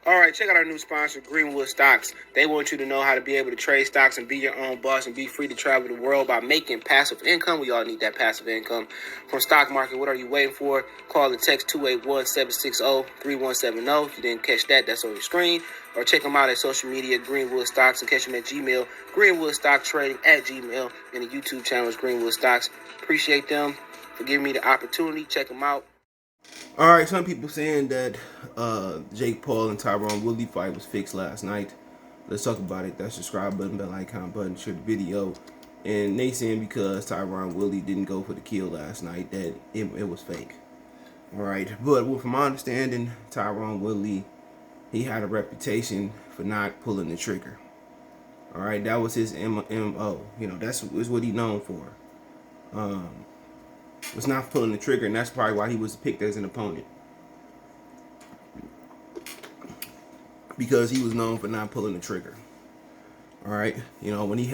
All right, check out our new sponsor, Greenwood Stocks. They want you to know how to be able to trade stocks and be your own boss and be free to travel the world by making passive income. We all need that passive income from stock market. What are you waiting for? Call and text 281-760-3170. If you didn't catch that, that's on your screen. Or check them out at social media, Greenwood Stocks, and catch them at Gmail, greenwoodstocktrading at Gmail, and the YouTube channel is Greenwood Stocks. Appreciate them for giving me the opportunity. Check them out. All right, some people saying that Jake Paul and Tyrone Woodley fight was fixed last night. Let's talk about it. That subscribe button, bell icon button, share the video. And they saying because Tyrone Woodley didn't go for the kill last night that it was fake. All right, but from my understanding, Tyrone Woodley, he had a reputation for not pulling the trigger. All right, that was his MO. You know, that's what he's known for. Was not pulling the trigger, and that's probably why he was picked as an opponent, because he was known for not pulling the trigger. All right, you know, when he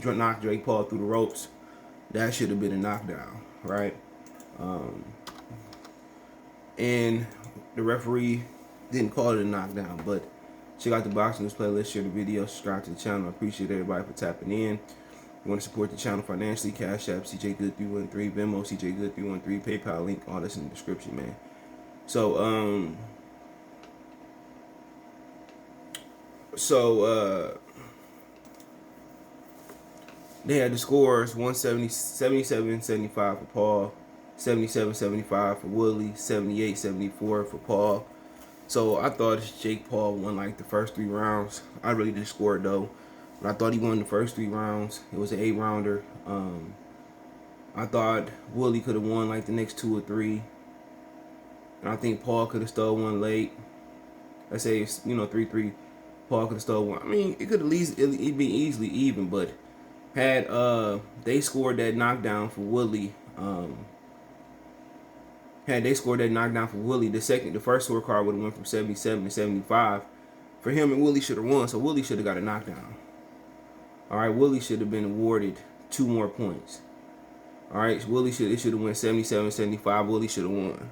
knocked Jake Paul through the ropes, that should have been a knockdown, right? And the referee didn't call it a knockdown. But check out the Boxing News playlist, share the video, subscribe to the channel. I appreciate everybody for tapping in. You want to support the channel financially, Cash App, CJGood313, Venmo, CJGood313, PayPal link, all this in the description, man. So, they had the scores 77-75 for Paul, 77-75 for Woodley, 78-74 for Paul. So I thought Jake Paul won like the first 3 rounds. I really didn't score it though. But I thought he won the first 3 rounds. It was an 8-rounder. I thought Woodley could have won like the next 2 or 3. And I think Paul could have stole one late. Let's say, 3-3. Paul could have stole one. I mean, it could at least it'd be easily even, but had they scored that knockdown for Woodley, the first scorecard would have went from 77 to 75. For him, and Woodley should have won, so Woodley should have got a knockdown. All right, Woodley should have been awarded 2 more points. All right, it should have went 77-75. Woodley should have won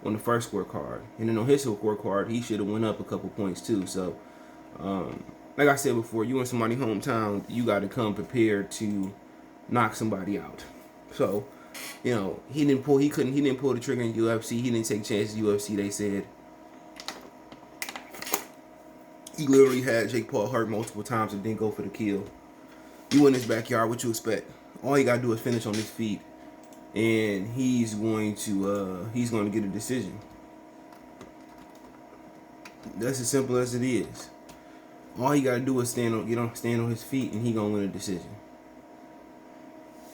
on the first scorecard, and then on his scorecard, he should have went up a couple points too. So, like I said before, you in somebody's hometown, you got to come prepared to knock somebody out. So, he didn't pull the trigger in UFC. He didn't take chances in UFC. They said he literally had Jake Paul hurt multiple times and didn't go for the kill. You in his backyard, what you expect? All he gotta do is finish on his feet, and he's going to get a decision. That's as simple as it is. All he gotta do is stand on his feet, and he gonna win a decision.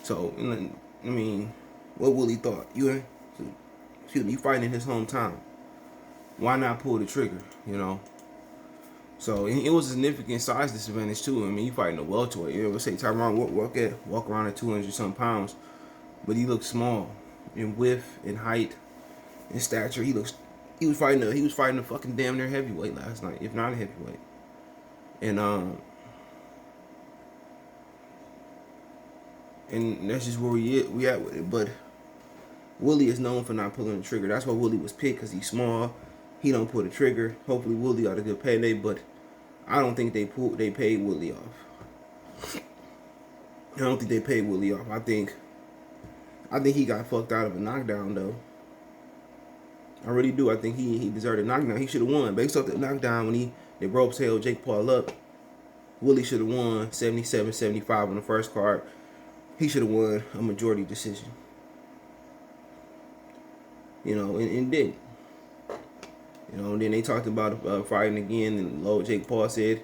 So, I mean, what Woodley thought? You fighting in his hometown. Why not pull the trigger? So it was a significant size disadvantage too. I mean, you fighting a welterweight. Let's say Tyrone walk around at 200-some pounds, but he looked small in width, in height, in stature. He was fighting a fucking damn near heavyweight last night, if not a heavyweight. And that's just where we at with it. But Woodley is known for not pulling the trigger. That's why Woodley was picked, because he's small. He don't pull the trigger. Hopefully Woodley got a good payday, but I don't think they paid Woodley off. I think he got fucked out of a knockdown though. I really do. I think he deserved a knockdown. He should have won. Based off the knockdown when the ropes held Jake Paul up, Woodley should have won 77-75 on the first card. He should have won a majority decision. And didn't. Then they talked about fighting again, and Jake Paul said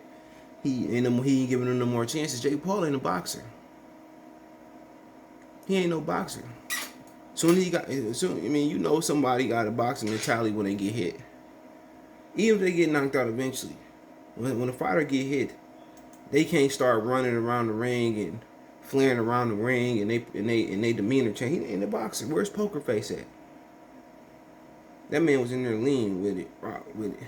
he ain't giving him no more chances. Jake Paul ain't a boxer. He ain't no boxer. Somebody got a boxing mentality when they get hit. Even if they get knocked out eventually, when a fighter get hit, they can't start running around the ring and flaring around the ring, and they demeanor change. He ain't a boxer. Where's Poker Face at? That man was in there lean with it, rock with it.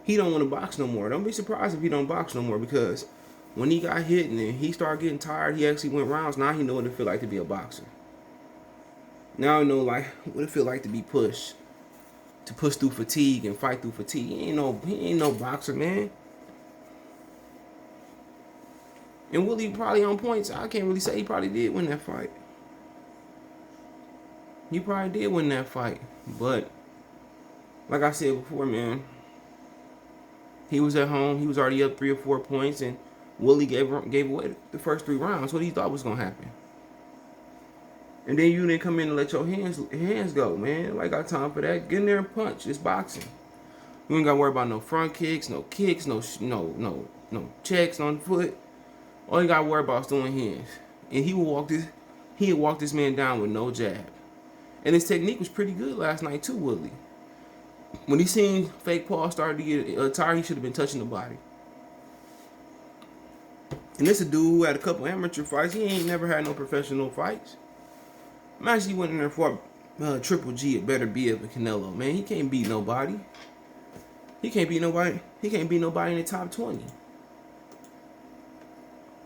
He don't want to box no more. Don't be surprised if he don't box no more, because when he got hit and he started getting tired, he actually went rounds. Now he know what it feel like to be a boxer. Now I know what it feel like to be pushed, to push through fatigue and fight through fatigue. He ain't no boxer, man. And Woodley probably on points. I can't really say he probably did win that fight. He probably did win that fight. But like I said before, man, he was at home. He was already up 3 or 4 points, and Woodley gave away the first 3 rounds. What he thought was gonna happen. And then you didn't come in and let your hands go, man. Like, I got time for that. Get in there and punch. It's boxing. You ain't got to worry about no front kicks, no checks on the foot. All you got to worry about is throwing hands. And he had walked this man down with no jab. And his technique was pretty good last night too, Woodley. When he seen fake Paul started to get tired, he should have been touching the body. And this a dude who had a couple amateur fights. He ain't never had no professional fights. Imagine he went in there for Triple G. It better be of a Canelo, man. He can't beat nobody. He can't beat nobody. He can't beat nobody in the top 20.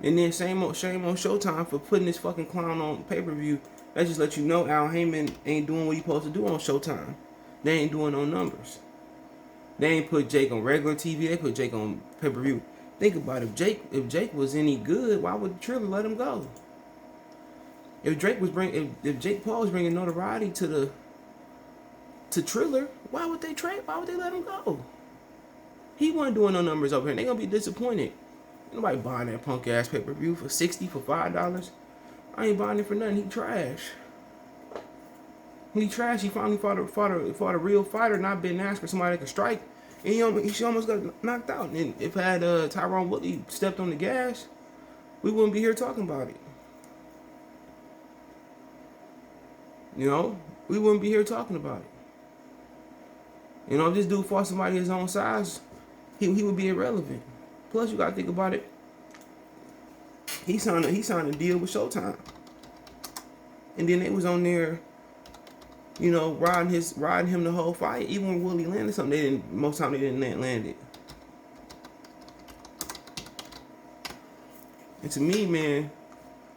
And then shame on Showtime for putting this fucking clown on pay-per-view. That just let you know Al Heyman ain't doing what he supposed to do on Showtime. They ain't doing no numbers. They ain't put Jake on regular TV. They put Jake on pay-per-view. Think about it. If Jake was any good, why would Triller let him go? If Jake Paul was bringing notoriety to Triller, why would they trade? Why would they let him go? He wasn't doing no numbers over here. They gonna be disappointed. Nobody buying that punk ass pay per view for $60 for $5. I ain't buying it for nothing. He trash. He trash. He finally fought a real fighter, not been asked for somebody that could strike. And he almost got knocked out. And if had Tyrone Woodley stepped on the gas, we wouldn't be here talking about it. You know, we wouldn't be here talking about it. You know, if this dude fought somebody his own size, he would be irrelevant. Plus, you gotta think about it. He signed a deal with Showtime, and then they was on there, you know, riding him the whole fight. Even when Woodley landed something, most time they didn't land it. And to me, man,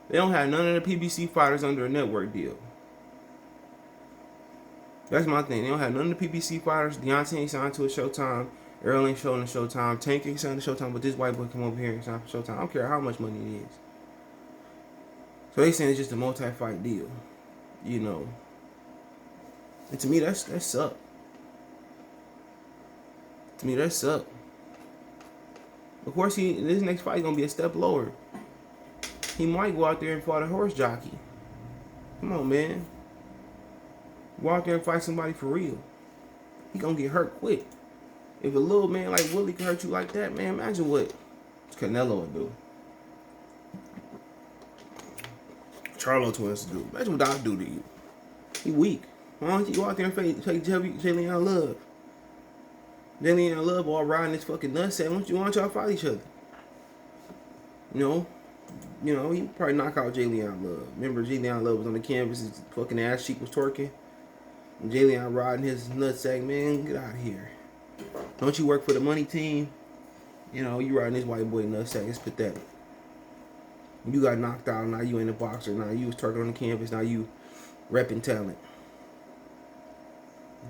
they don't have none of the PBC fighters under a network deal. That's my thing. They don't have none of the PBC fighters. Deontay ain't signed to a Showtime. Earl ain't showing a Showtime. Tank ain't signed to Showtime, but this white boy come over here and sign for Showtime. I don't care how much money it is. So they saying it's just a multi-fight deal, you know. And to me, that suck. To me, that suck. Of course, this next fight gonna be a step lower. He might go out there and fight a horse jockey. Come on, man. Go out there and fight somebody for real. He gonna get hurt quick. If a little man like Woodley can hurt you like that, man, imagine what Canelo would do. Charlo Twins do. Imagine what Doc do to you. He weak. Why don't you go out there and fight Jalen Love? Jalen Love all riding this fucking nutsack. Why don't y'all fight each other? You know, he probably knock out Jalen Love. Remember, Jalen Love was on the canvas, his fucking ass cheek was twerking. And Jalen riding his nutsack, man, get out of here. Don't you work for the money team? You know, you riding this white boy nutsack. It's pathetic. You got knocked out. Now you ain't a boxer. Now you was twerking on the canvas. Now you repping talent.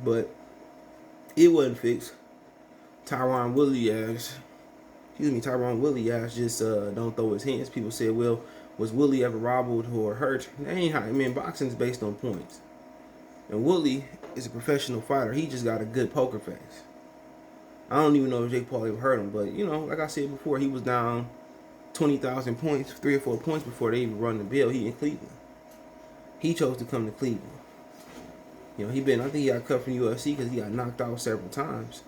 But it wasn't fixed. Tyrone Woodley ass just don't throw his hands. People said, well, was Woodley ever robbed or hurt? That ain't how. I mean, boxing is based on points. And Woodley is a professional fighter. He just got a good poker face. I don't even know if Jake Paul ever hurt him, but, you know, like I said before, he was down 20,000 points, 3 or 4 points before they even run the bill. He in Cleveland. He chose to come to Cleveland. You know, I think he got cut from UFC because he got knocked out several times.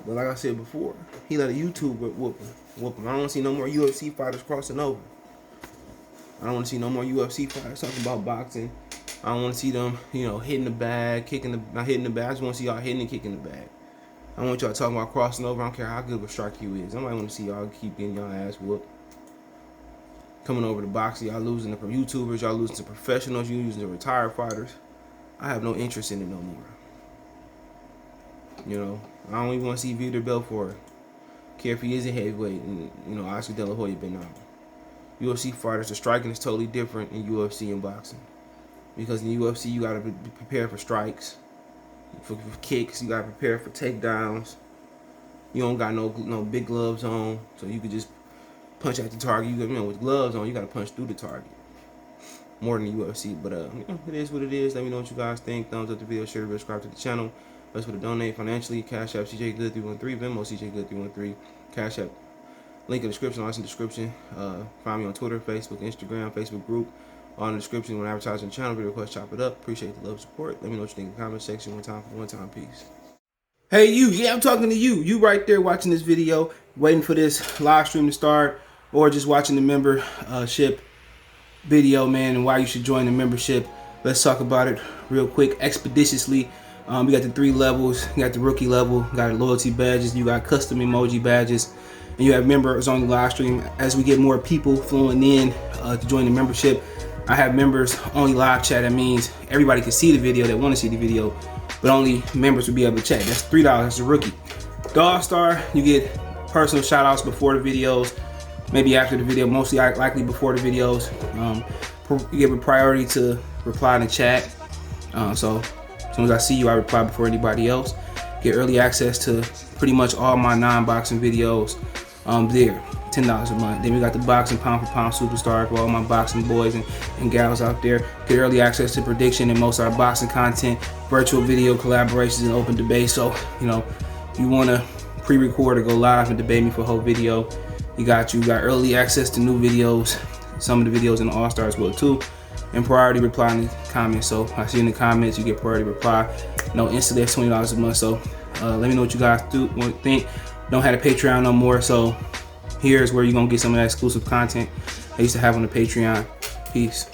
But like I said before, he let a YouTuber whoop him. I don't want to see no more UFC fighters crossing over. I don't want to see no more UFC fighters talking about boxing. I don't want to see them, you know, hitting the bag, not hitting the bag. I just want to see y'all hitting and kicking the bag. I don't want y'all talking about crossing over. I don't care how good of a strike you is. I might want to see y'all keep getting y'all ass whooped. Coming over to boxing, y'all losing to YouTubers, y'all losing to professionals, you losing to retired fighters. I have no interest in it no more. You know, I don't even want to see Vitor Belfort. Care if he is a heavyweight, and you know, Oscar De La Hoya been out. UFC fighters, the striking is totally different in UFC and boxing. Because in UFC, you gotta be prepared for strikes. for kicks. You gotta prepare for takedowns. You don't got no big gloves on, so you could just punch at the target. You know, with gloves on, you gotta punch through the target more than the UFC. But it is what it is. Let me know what you guys think. Thumbs up the video, share the video, subscribe to the channel. Let's put a donate financially. Cash App CJGood313, Venmo CJGood313, Cash App. Link in the description. All in the description. Find me on Twitter, Facebook, Instagram, Facebook group. All in the description. When advertising the channel, video request, chop it up. Appreciate the love, support. Let me know what you think in the comment section. One time, peace. Hey you, yeah, I'm talking to you. You right there watching this video, waiting for this live stream to start, or just watching the membership video, man, and why you should join the membership. Let's talk about it real quick, expeditiously. We got the 3 levels. You got the rookie level, got loyalty badges, you got custom emoji badges, and you have members on the live stream. As we get more people flowing in to join the membership, I have members only live chat. That means everybody can see the video that want to see the video, but only members will be able to chat. That's $3. That's a rookie. The All-Star, you get personal shout outs before the videos, maybe after the video, mostly likely before the videos. You give a priority to reply in the chat. So as soon as I see you, I reply before anybody else. Get early access to pretty much all my non-boxing videos there. $10 a month. Then we got the boxing pound for pound superstar for all my boxing boys and gals out there. Get early access to prediction and most of our boxing content, virtual video collaborations, and open debate. So, you know, if you want to pre-record or go live and debate me for a whole video, you got early access to new videos, some of the videos in the All-Star as well too, and priority reply in the comments. So I see in the comments you get priority reply. No, instantly that's $20 a month. So let me know what you guys think. Don't have a Patreon no more, so here's where you're gonna get some of that exclusive content I used to have on the Patreon. Peace.